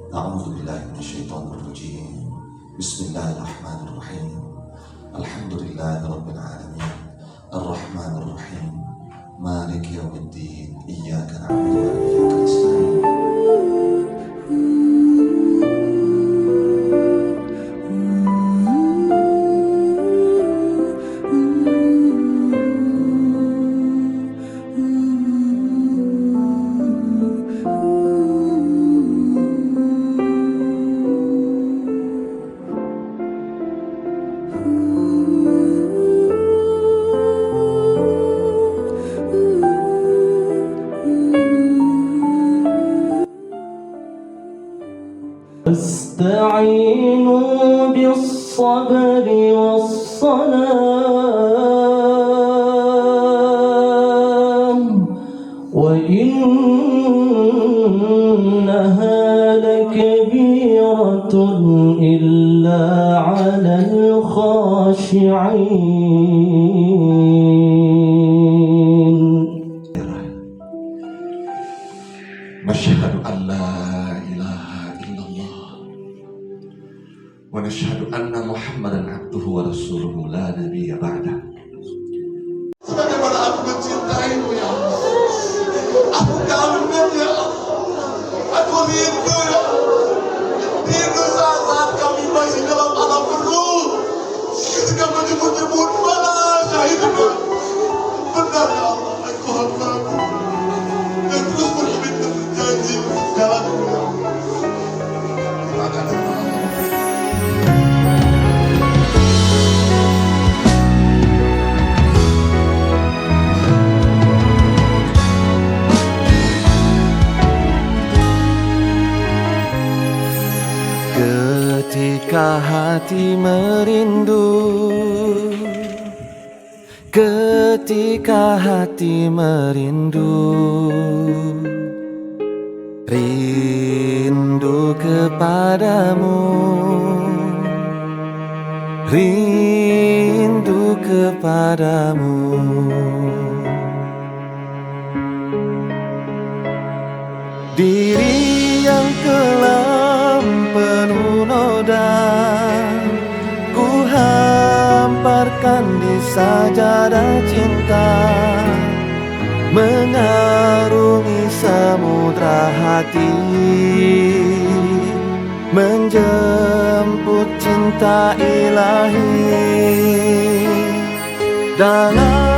A'udzu billahi minasyaitonir rajim. Bismillahirrahmanirrahim. Alhamdulillahi rabbil alamin. Arrahmanir rahim. Maliki yaumiddin. Iyyaka na'budu wa iyyaka nasta'in. استعينوا بالصبر والصلاة وإنها لكبيرة إلا على الخاشعين. Nasyhadu an la ilaha illallah wa nasyhadu anna Muhammadan abduhu wa rasuluhu la nabiyya ba'dah. Sebagaimana aku mencintaimu ya Allah, aku kangen ya Allah, aku rindu ya Allah, rindu saat kami masih dalam alam perut, ketika menyebut-nyebut mana syahidna. Benar ya Allah, aku hambamu dan terus berkomitmen janji jalanku ya Allah. Terima kasih. Ketika hati merindu, ketika hati merindu, rindu kepadamu, rindu kepadamu. Diri yang kelam penuh noda, ku hamparkan di sajadah cinta, mengarungi samudra hati, menjemput cinta ilahi dalam